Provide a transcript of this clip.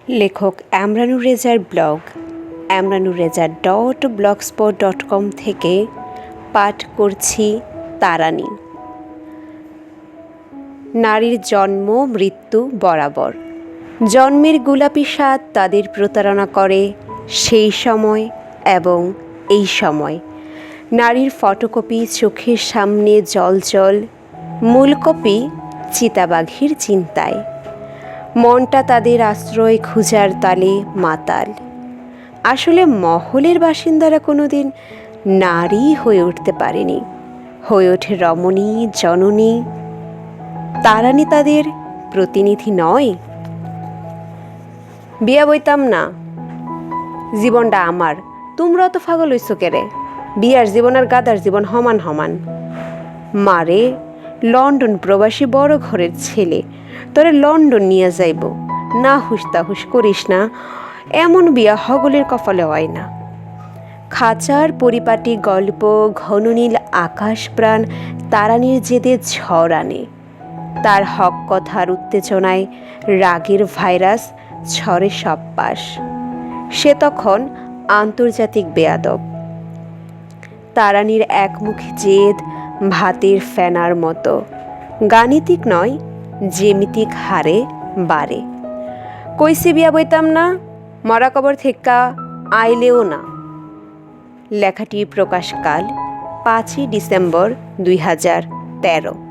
লেখক আমরানুর রেজার blog amranureja.blogspot.com থেকে পাঠ করছি তারানি। নারীর জন্ম মৃত্যু বরাবর। জন্মের গোলাপি স্বাদ তাদের প্রতারণা করে সেই সময় এবং এই সময়। নারীর ফটোকপি চোখের সামনে জলজল, মূল কপি চিতাবাঘের চিন্তায়। মনটা তাদের আশ্রয় খোঁজার তালে মাতাল। আসলে মহলের বাসিন্দারা কোনোদিন নারী হয়ে উঠতে পারেনি, হয়ে ওঠে রমণী, জননী। তারানি তাদের প্রতিনিধি নয়। বিয়া বইতাম না, জীবনটা আমার, তোমরা তো পাগল হইছো কেরে? বিয়ার জীবন আর গাদার জীবন সমান সমান। মারে, লন্ডন প্রবাসী বড় ঘরের ছেলে, তোরে লন্ডন নিয়ে যাইব, না হুস তাহুস করিস না, এমন বিয়া হগলের কপালে হয় না। খাঁচার পরিপাটি গল্প, ঘননীল আকাশ প্রাণ তারানির জেদে ঝড় আনে। তার হক কথার উত্তেজনায় রাগের ভাইরাস ঝড়ে সব পাশ। সে তখন আন্তর্জাতিক বেয়াদব। তারানির একমুখী জেদ ভাতের ফেনার মতো, গাণিতিক নয়, জ্যামিতিক হারে বাড়ে। কইসি বিয়া বইতাম না, মরা কবর থেক্কা আইলেও না। লেখাটি প্রকাশকাল 5ই ডিসেম্বর 2013।